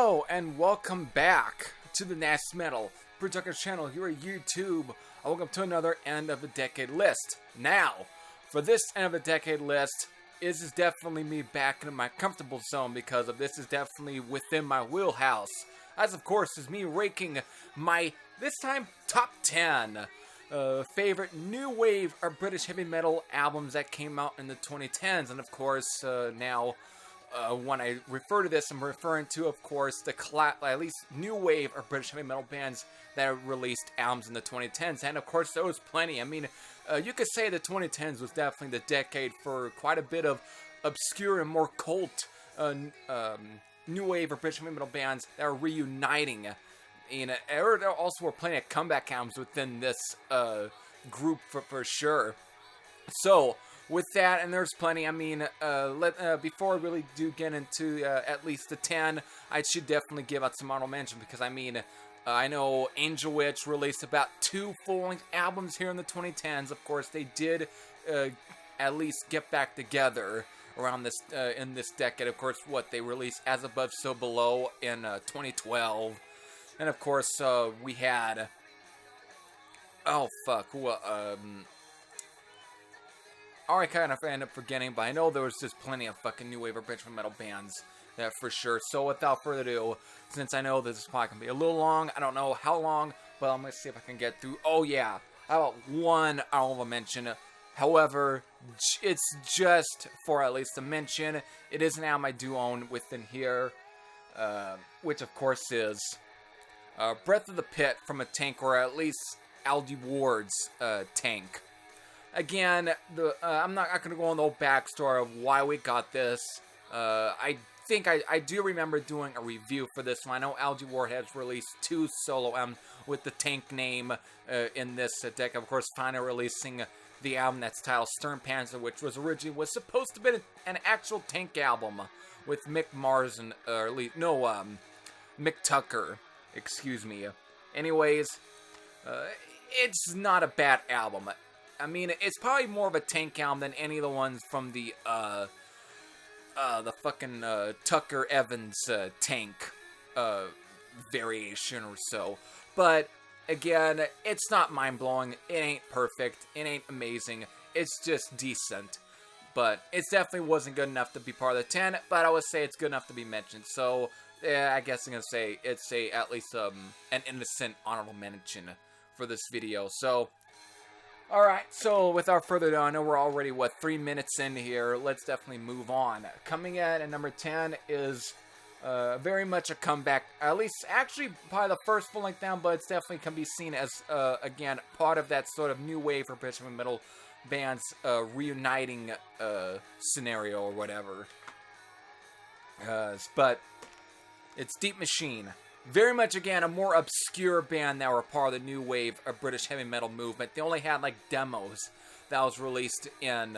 Hello and welcome back to the Nash Metal Producer channel here at YouTube. Welcome to another end of the decade list. Now, for this end of the decade list, this is definitely me back in my comfortable zone because of this is definitely within my wheelhouse. As of course is me ranking my, this time, top 10 favorite new wave or British heavy metal albums that came out in the 2010s. And of course, now, when I refer to this, I'm referring to, of course, the at least new wave or British heavy metal bands that released albums in the 2010s. And of course, there was plenty. I mean, you could say the 2010s was definitely the decade for quite a bit of obscure and more cult new wave or British heavy metal bands that are reuniting. And there also were plenty of comeback albums within this group for sure. So, with that, and there's plenty, I mean, before I really do get into at least the 10, I should definitely give out some honorable mention because, I mean, I know Angel Witch released about 2 full-length albums here in the 2010s. Of course, they did at least get back together around this in this decade. Of course, they released As Above, So Below in 2012. And, of course, we had... Oh, fuck. I kind of end up forgetting, but I know there was just plenty of fucking new wave or British metal bands that for sure. So without further ado, since I know this is probably going to be a little long, I don't know how long, but I'm going to see if I can get through. Oh yeah, how about one honorable mention? However, it's just for at least a mention. It is an album I do own within here, which of course is Breath of the Pit from a Tank, or at least Aldi Ward's Tank. Again, I'm not going to go on the whole backstory of why we got this. I think I do remember doing a review for this one. I know Aldi Ward has released 2 solo albums with the Tank name in this deck. Of course, finally releasing the album that's titled Stern Panzer, which was originally supposed to be an actual Tank album with Mick Mars and Mick Tucker. Excuse me. Anyways, it's not a bad album. I mean, it's probably more of a Tank album than any of the ones from the fucking Tucker Evans Tank variation or so. But again, it's not mind-blowing. It ain't perfect. It ain't amazing. It's just decent. But it definitely wasn't good enough to be part of the 10. But I would say it's good enough to be mentioned. So yeah, I guess I'm gonna say it's at least an innocent honorable mention for this video. So. Alright, so without further ado, I know we're already, 3 minutes in here. Let's definitely move on. Coming in at number 10 is very much a comeback. At least, actually, probably the first full-length album, but it's definitely can be seen as, again, part of that sort of new wave for British heavy metal bands reuniting scenario or whatever. But it's Deep Machine. Very much, again, a more obscure band that were part of the new wave of British heavy metal movement. They only had, demos that was released in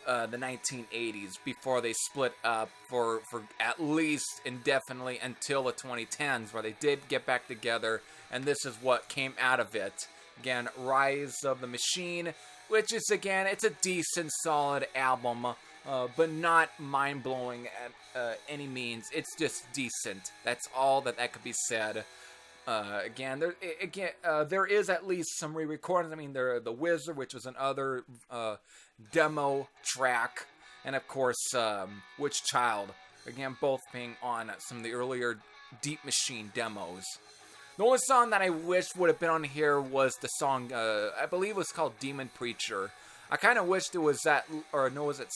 the 1980s before they split up for at least indefinitely until the 2010s, where they did get back together, and this is what came out of it. Again, Rise of the Machine, which is, again, it's a decent, solid album, but not mind-blowing at any means. It's just decent. That's all that could be said. Again, there is at least some re-recordings. I mean, The Wizard, which was another demo track, and of course, Witch Child. Again, both being on some of the earlier Deep Machine demos. The only song that I wish would have been on here was the song, I believe it was called Demon Preacher. I kind of wished it was that, or no, was it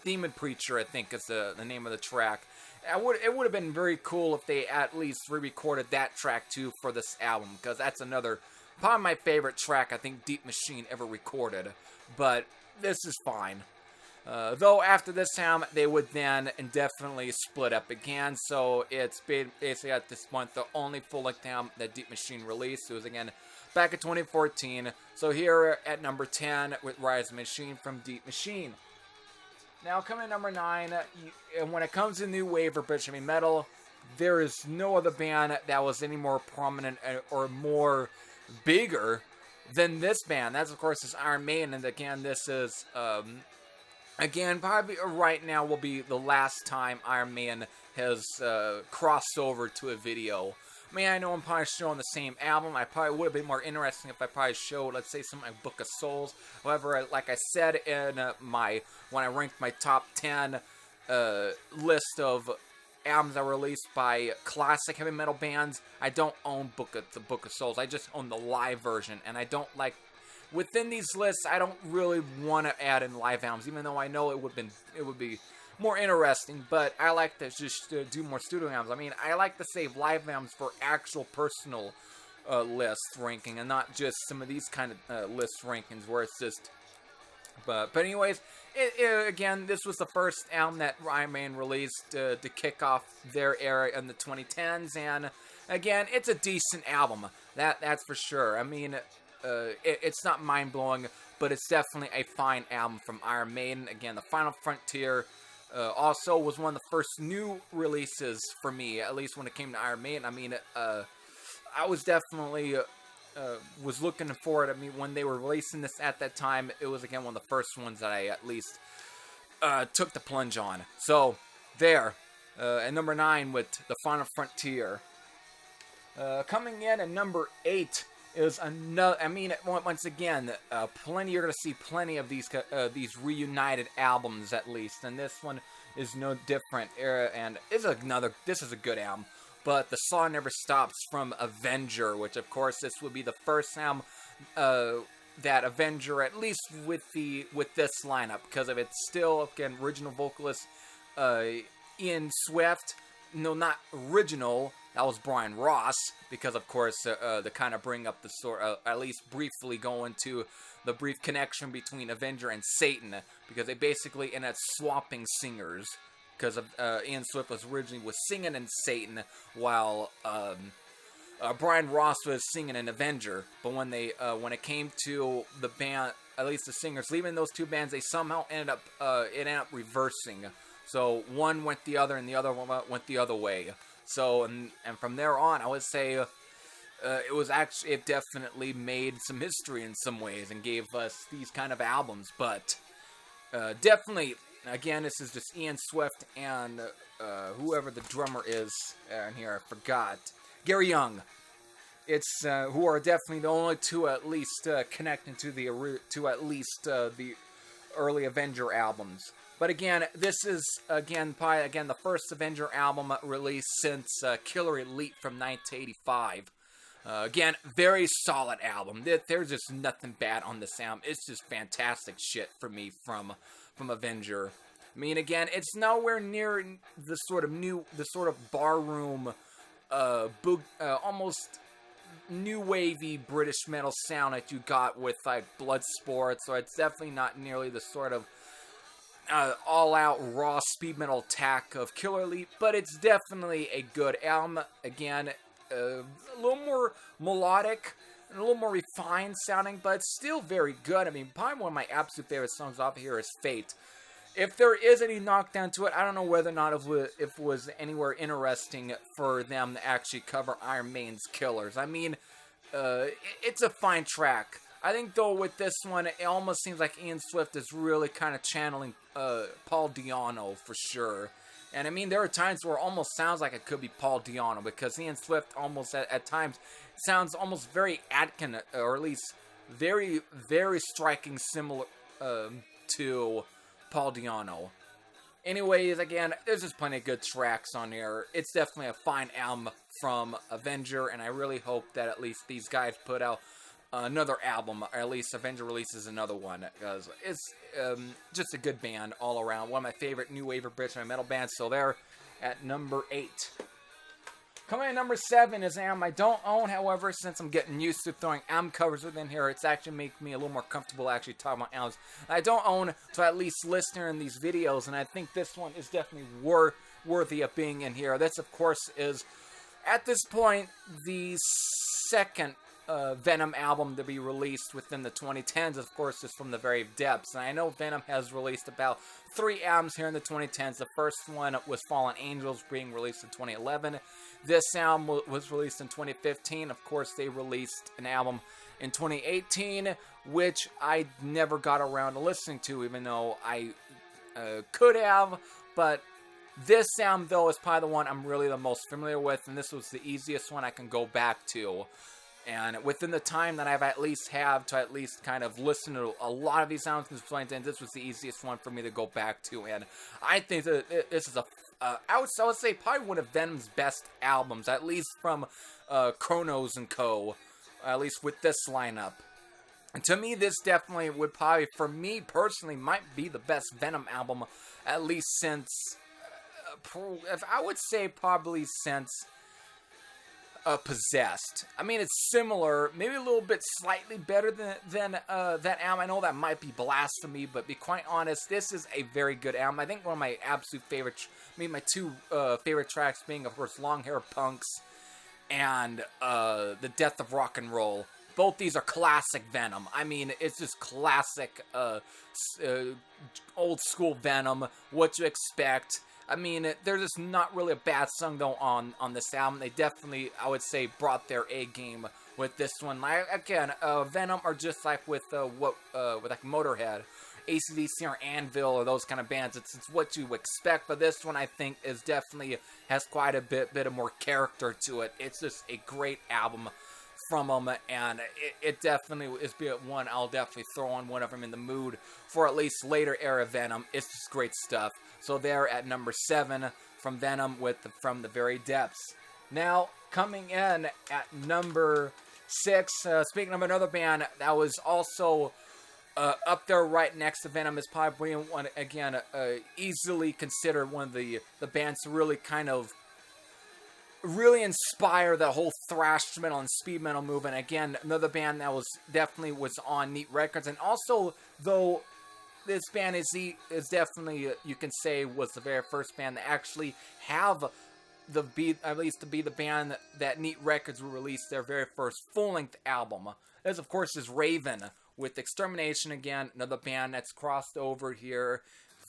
Demon Preacher, I think is the name of the track. It would have been very cool if they at least re-recorded that track too for this album, because that's probably my favorite track I think Deep Machine ever recorded. But this is fine. Though after this album, they would then indefinitely split up again, so it's basically at this point the only full-length album that Deep Machine released. It was again back in 2014. So here at number 10 with Rise of the Machine from Deep Machine. Now coming at number 9, and when it comes to new wave or British heavy metal, there is no other band that was any more prominent or more bigger than this band. That's of course is Iron Maiden, and again this is again probably right now will be the last time Iron Maiden has crossed over to a video. I mean, I know I'm probably showing the same album. I probably would have been more interesting if I probably showed, let's say, something like Book of Souls. However, like I said in when I ranked my top 10 list of albums that were released by classic heavy metal bands, I don't own the Book of Souls. I just own the live version, and I don't like. Within these lists, I don't really want to add in live albums, even though I know it would be more interesting. But I like to just do more studio albums. I mean, I like to save live albums for actual personal list ranking, and not just some of these kind of list rankings where it's just. But anyways, again, this was the first album that Iron Maiden released to kick off their era in the 2010s, and again, it's a decent album. That's for sure. I mean. It's not mind-blowing, but it's definitely a fine album from Iron Maiden. Again, The Final Frontier also was one of the first new releases for me, at least when it came to Iron Maiden. I mean, I was definitely was looking forward. I mean, when they were releasing this at that time, it was, again, one of the first ones that I at least took the plunge on. So, there. At number 9 with The Final Frontier. Coming in at number 8... is another. I mean, once again, you're gonna see plenty of these reunited albums at least, and this one is no different. And this is a good album. But The Song Never Stops from Avenger, which of course this would be the first album that Avenger, at least with this lineup, because of its still again original vocalist Ian Swift. No, not original. That was Brian Ross, because of course, to kind of bring up the sort, at least briefly go into the brief connection between Avenger and Satan, because they basically ended up swapping singers, because Ian Swift was originally singing in Satan, while Brian Ross was singing in Avenger. But when it came to the band, at least the singers leaving those two bands, they somehow ended up reversing. So one went the other, and the other one went the other way. So, and from there on, I would say it definitely made some history in some ways and gave us these kind of albums. But definitely, again, this is just Ian Swift and whoever the drummer is in here, I forgot. Gary Young. It's who are definitely the only two at least connecting to at least the early Avenger albums. But again, this is probably the first Avenger album released since Killer Elite from 1985. Again, very solid album. There's just nothing bad on this album. It's just fantastic shit for me from Avenger. I mean, again, it's nowhere near the sort of barroom, almost new wavy British metal sound that you got with like Bloodsport. So it's definitely not nearly the sort of all-out raw speed metal attack of Killer Elite, but it's definitely a good album. Again, a little more melodic and a little more refined sounding, but it's still very good. I mean, probably one of my absolute favorite songs off here is Fate. If there is any knockdown to it, I don't know whether or not if it was anywhere interesting for them to actually cover Iron Maiden's Killers. I mean, it's a fine track. I think, though, with this one, it almost seems like Ian Swift is really kind of channeling Paul Di'Anno for sure. And, I mean, there are times where it almost sounds like it could be Paul Di'Anno, because Ian Swift almost, at times, sounds almost very Atkin, or at least very, very striking similar to Paul Di'Anno. Anyways, again, there's just plenty of good tracks on here. It's definitely a fine album from Avenger, and I really hope that at least these guys put out another album, or at least Avenger releases another one, because it's just a good band all around. One of my favorite new wave of British metal bands. So they're at number 8. Coming at number 7 is an album I don't own, however, since I'm getting used to throwing album covers within here, it's actually making me a little more comfortable actually talking about albums I don't own, so at least listening in these videos, and I think this one is definitely worthy of being in here. This, of course, is, at this point, the second Venom album to be released within the 2010s. Of course, is from the very depths, and I know Venom has released about 3 albums here in the 2010s. The first one was Fallen Angels, being released in 2011. This album was released in 2015. Of course, they released an album in 2018, which I never got around to listening to, even though I could have, but This album, though, is probably the one I'm really the most familiar with, and this was the easiest one I can go back to. And within the time that I've at least have to at least kind of listen to a lot of these albums, this was the easiest one for me to go back to. And I think that this is I would say probably one of Venom's best albums, at least from Chronos and Co., at least with this lineup. And to me, this definitely would probably, for me personally, might be the best Venom album, at least since, I would say probably since Possessed. I mean, it's similar, maybe a little bit slightly better than that album. I know that might be blasphemy, but be quite honest, this is a very good album. I think one of my absolute favorite, my two favorite tracks being, of course, Long Hair Punks and The Death of Rock and Roll. Both these are classic Venom. I mean, it's just classic old school Venom, what you expect. I mean, there's just not really a bad song, though, on this album. They definitely, I would say, brought their A game with this one. Like, again, Venom are just like with like Motorhead, AC/DC, or Anvil, or those kind of bands. It's what you expect, but this one, I think, is definitely has quite a bit of more character to it. It's just a great album from them, and it definitely is one I'll definitely throw on whenever I'm in the mood for at least later era Venom. It's just great stuff. So they're at number 7 from Venom with From the Very Depths. Now, coming in at number 6, speaking of another band that was also up there right next to Venom, is probably one, again, easily considered one of the bands to really kind of really inspire the whole thrash metal and speed metal movement. Again, another band that was definitely on Neat Records, and also, though, this band is definitely, you can say, was the very first band to actually have at least to be the band that Neat Records will release their very first full-length album. This, of course, is Raven with Extermination. Again, another band that's crossed over here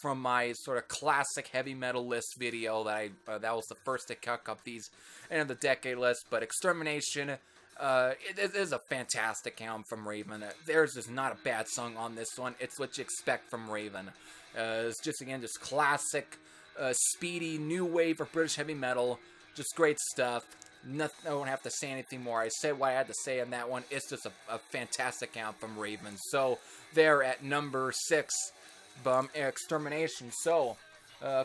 from my sort of classic heavy metal list video that that was the first to cook up these end of the decade list. But Extermination, it is a fantastic album from Raven. There's just not a bad song on this one. It's what you expect from Raven. It's just, again, just classic, speedy, new wave of British heavy metal. Just great stuff. I don't have to say anything more. I said what I had to say on that one. It's just a fantastic album from Raven. So they're at number 6, Extermination. So,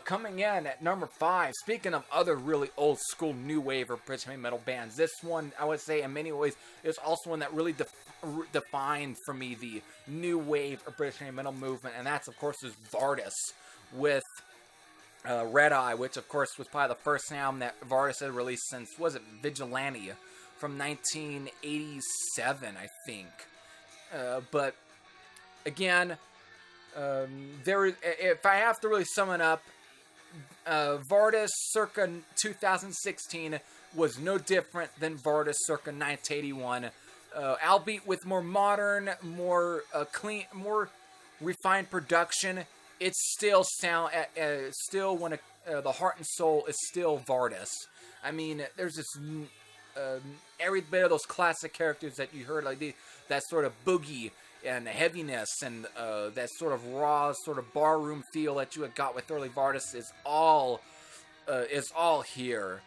coming in at number 5, speaking of other really old school new wave or British heavy metal bands, this one, I would say, in many ways, is also one that really defined for me the new wave of British heavy metal movement, and that's, of course, is Vardis with Red Eye, which, of course, was probably the first album that Vardis had released since, was it Vigilante, from 1987, I think. But, again, if I have to really sum it up, Vardis circa 2016 was no different than Vardis circa 1981, albeit with more modern, more clean, more refined production. It's still still when the heart and soul is still Vardis. I mean, there's this every bit of those classic characters that you heard, like that sort of boogie and heaviness and that sort of raw, sort of barroom feel that you had got with early Vardis is all here.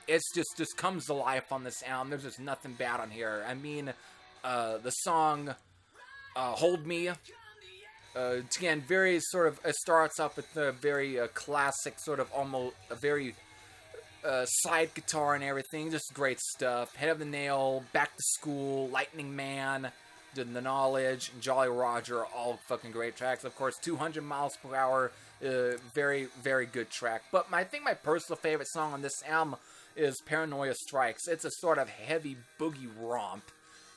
It's just comes to life on this album. There's just nothing bad on here. I mean, the song "Hold Me," again, very sort of starts off with a very classic, sort of almost a very slide guitar and everything. Just great stuff. Head of the Nail, Back to School, Lightning Man, The Knowledge, and Jolly Roger are all fucking great tracks. Of course, 200 miles per hour, very, very good track. But I think my personal favorite song on this album is Paranoia Strikes. It's a sort of heavy boogie romp.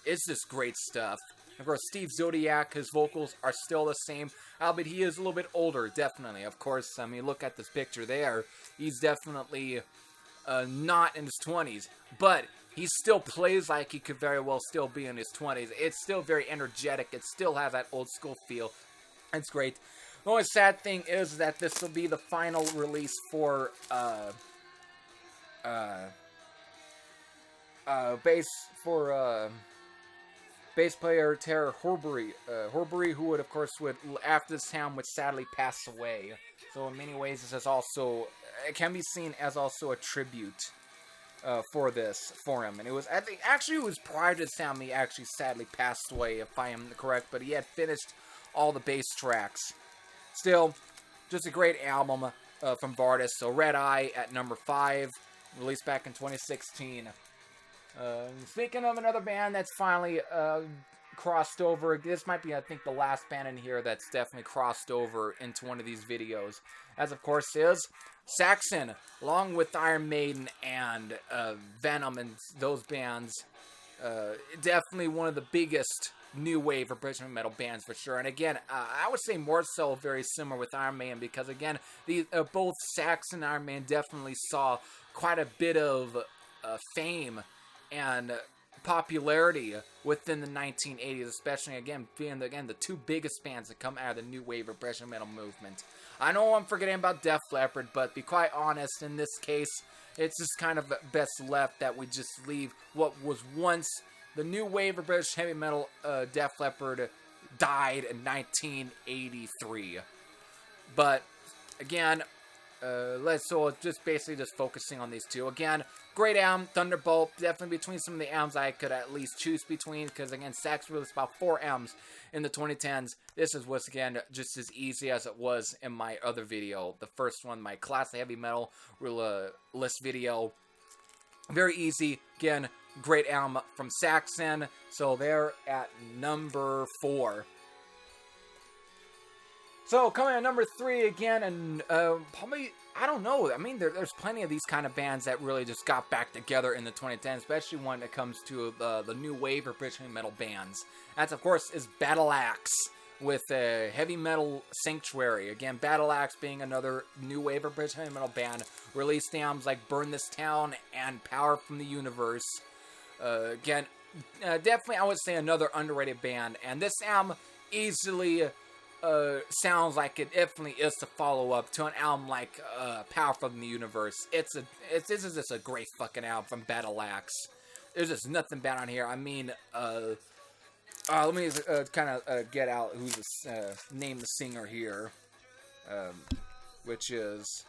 It's just great stuff. Of course, Steve Zodiac, his vocals are still the same, albeit he is a little bit older, definitely. Of course, I mean, look at this picture there. He's definitely not in his 20s, but he still plays like he could very well still be in his 20s. It's still very energetic. It still has that old school feel. It's great. The only sad thing is that this will be the final release for bass player Tara Horbury. Horbury, who would, of course, after this time would sadly pass away. So in many ways, this is also it can be seen as also a tribute for him. And it was, I think, actually it was prior to the time he actually sadly passed away, if I am correct, but he had finished all the bass tracks. Still, just a great album from Vardis. So Red Eye at number 5, released back in 2016. Speaking of another band that's finally crossed over, this might be, I think, the last band in here that's definitely crossed over into one of these videos, as of course is Saxon, along with Iron Maiden and Venom and those bands. Definitely one of the biggest new wave or British metal bands for sure. And again, I would say more so very similar with Iron Maiden, because again, both Saxon and Iron Maiden definitely saw quite a bit of fame and popularity within the 1980s, especially again being the two biggest bands that come out of the new wave or British metal movement. I know I'm forgetting about Def Leppard, but to be quite honest, in this case, it's just kind of best left that we just leave what was once the new wave of British heavy metal. Def Leppard died in 1983. But again, so just basically just focusing on these two. Again, great album, Thunderbolt, definitely between some of the albums I could at least choose between, because again, Sax released about 4 albums in the 2010s. This was again just as easy as it was in my other video. The first one, my classic heavy metal list video. Very easy. Again, great album from Saxon. So they're at number 4. So, coming at number 3 again, and probably, I don't know, I mean, there's plenty of these kind of bands that really just got back together in the 2010s, especially when it comes to the new wave or British heavy metal bands. That's, of course, is Battle Axe with Heavy Metal Sanctuary. Again, Battle Axe being another new wave or British heavy metal band, released albums like Burn This Town and Power from the Universe. Again, definitely, I would say another underrated band, and this album easily sounds like it definitely is the follow-up to an album like Power from the Universe. This is just a great fucking album from Battle Axe. There's just nothing bad on here. I mean, let me kind of get out who's name the singer here, which is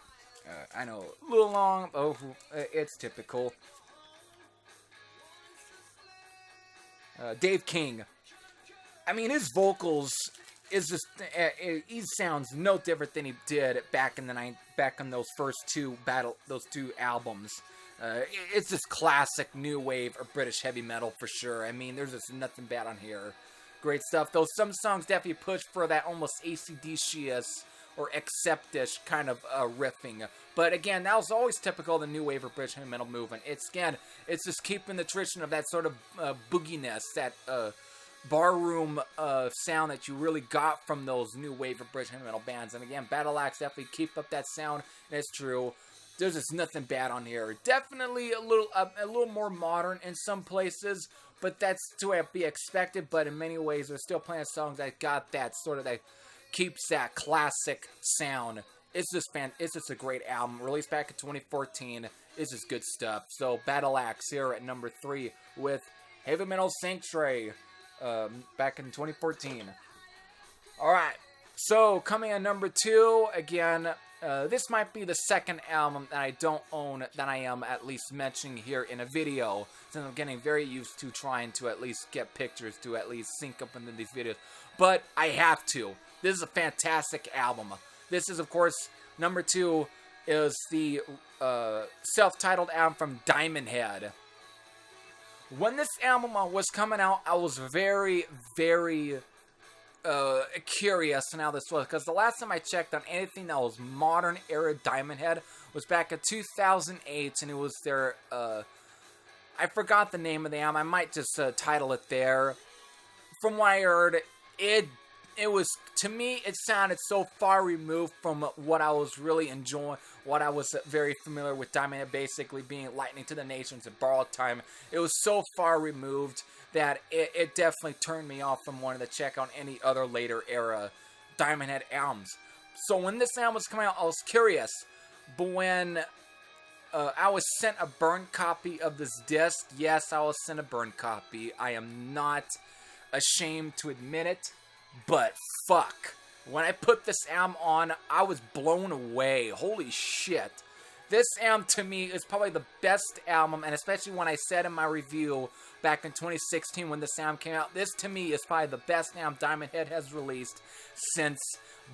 I know a little long. Oh, it's typical. Dave King. I mean, his vocals is just he sounds no different than he did back in those first two albums. It's just classic new wave or British heavy metal for sure. I mean, there's just nothing bad on here. Great stuff. Though some songs definitely push for that almost AC/DC-ish or Accept-ish kind of riffing. But again, that was always typical of the new wave or British heavy metal movement. It's just keeping the tradition of that sort of booginess, that barroom sound that you really got from those new wave of British heavy metal bands. And again, Battle Axe definitely keep up that sound, and it's true. There's just nothing bad on here. Definitely a little more modern in some places, but that's to be expected. But in many ways, they're still playing songs that got that sort of, that keeps that classic sound. It's just a great album, released back in 2014. It's just good stuff. So Battle Axe here at number 3 with Heavy Metal Sanctuary. Back in 2014. Alright, so coming at number 2, again, this might be the second album that I don't own that I am at least mentioning here in a video, since I'm getting very used to trying to at least get pictures to at least sync up into these videos, but I have to. This is a fantastic album. This is, of course, number 2 is the self-titled album from Diamond Head. When this album was coming out, I was very, very curious on how this was, because the last time I checked on anything that was modern era Diamond Head was back in 2008, and it was their, I forgot the name of the album. I might just title it there. From what I heard, it was, to me, it sounded so far removed from what I was really enjoying, what I was very familiar with Diamond Head basically being Lightning to the Nations and Borrowed Time. It was so far removed that it definitely turned me off from wanting to check on any other later era Diamond Head albums. So when this album was coming out, I was curious, but when I was sent a burned copy of this disc, yes, I was sent a burned copy. I am not ashamed to admit it. But fuck, when I put this album on, I was blown away. Holy shit. This album, to me, is probably the best album, and especially when I said in my review back in 2016 when this album came out, this, to me, is probably the best album Diamond Head has released since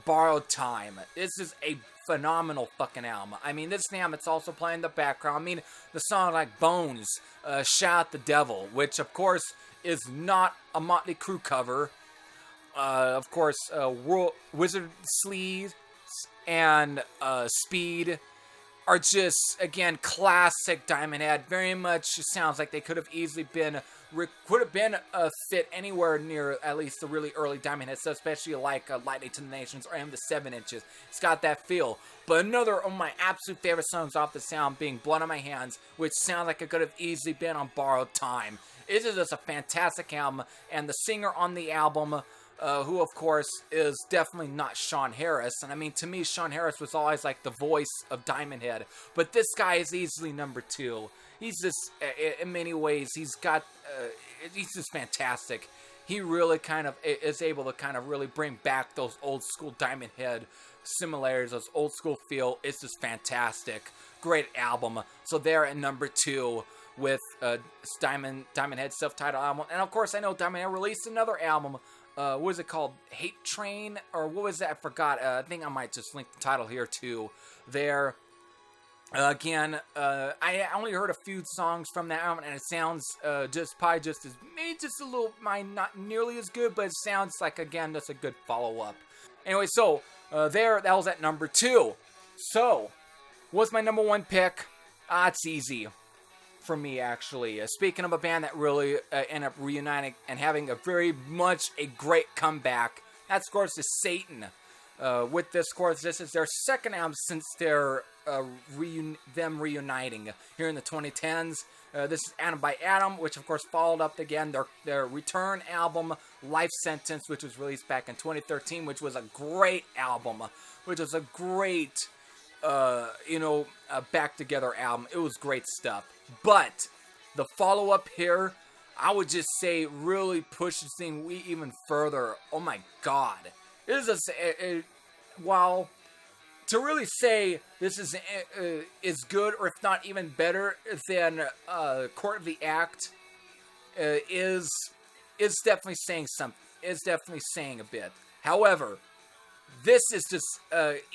Borrowed Time. This is a phenomenal fucking album. I mean, this album, it's also playing in the background. I mean, the song like Bones, Shout at the Devil, which, of course, is not a Motley Crue cover. Of course, Wizard Sleeve and Speed are just, again, classic Diamond Head. Very much sounds like they could have easily been, fit anywhere near at least the really early Diamond Head, so especially like Lightning to the Nations or even the 7 Inches. It's got that feel. But another of my absolute favorite songs off the sound being Blood on My Hands, which sounds like it could have easily been on Borrowed Time. This is just a fantastic album, and the singer on the album, who, of course, is definitely not Sean Harris. And, I mean, to me, Sean Harris was always, like, the voice of Diamond Head. But this guy is easily number 2. He's just, in many ways, he's just fantastic. He really kind of is able to kind of really bring back those old-school Diamond Head similarities, those old-school feel. It's just fantastic. Great album. So they're at number 2 with Diamond Head's self-titled album. And, of course, I know Diamond Head released another album. What was it called? Hate Train? Or what was that? I forgot. I think I might just link the title here too. There. Again, I only heard a few songs from that album, and it sounds probably just as, maybe just a little, not nearly as good, but it sounds like, again, just a good follow-up. Anyway, so, that was at number 2. So, what's my number 1 pick? It's easy. For me, actually. Speaking of a band that really ended up reuniting and having a very much a great comeback, that's, of course, is Satan. With this, of course, this is their second album since their them reuniting here in the 2010s. This is Adam by Adam, which, of course, followed up again their return album, Life Sentence, which was released back in 2013, which was a great album, which was a great, back together album. It was great stuff. But the follow-up here, I would just say, really pushes this thing even further. Oh my God. This is while to really say this is good, or if not even better than Court of the Act, is definitely saying something. Is definitely saying a bit. However, this is just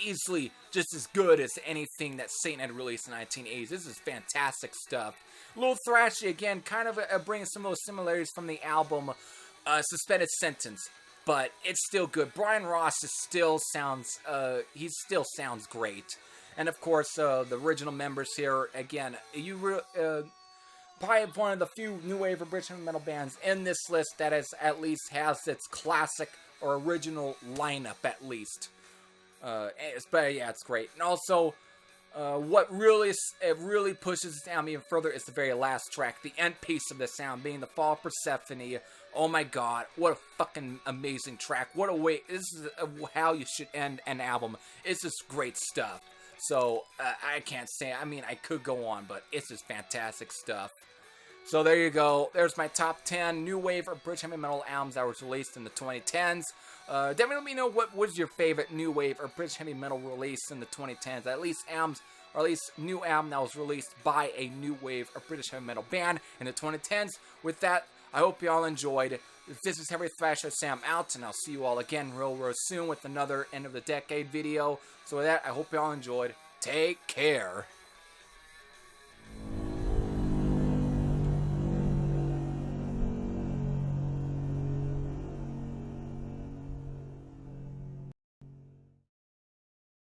easily just as good as anything that Satan had released in the 1980s. This is fantastic stuff. A little thrashy again, kind of bringing some of those similarities from the album Suspended Sentence, but it's still good. Brian Ross still sounds great, and of course the original members here again. Probably one of the few new wave or British heavy metal bands in this list that at least has its classic or original lineup at least. But yeah, it's great. And also, what really pushes this album even further is the very last track, the end piece of the sound, being the Fall of Persephone. Oh my God, what a fucking amazing track. What a way, this is how you should end an album. It's just great stuff. So, I can't say, I mean, I could go on, but it's just fantastic stuff. So there you go. There's my top 10 new wave or British heavy metal albums that was released in the 2010s. Definitely let me know what was your favorite new wave or British heavy metal release in the 2010s. At least albums, or at least new album that was released by a new wave or British heavy metal band in the 2010s. With that, I hope you all enjoyed. This is Heavy Thrasher Sam out, and I'll see you all again real soon with another end of the decade video. So with that, I hope you all enjoyed. Take care.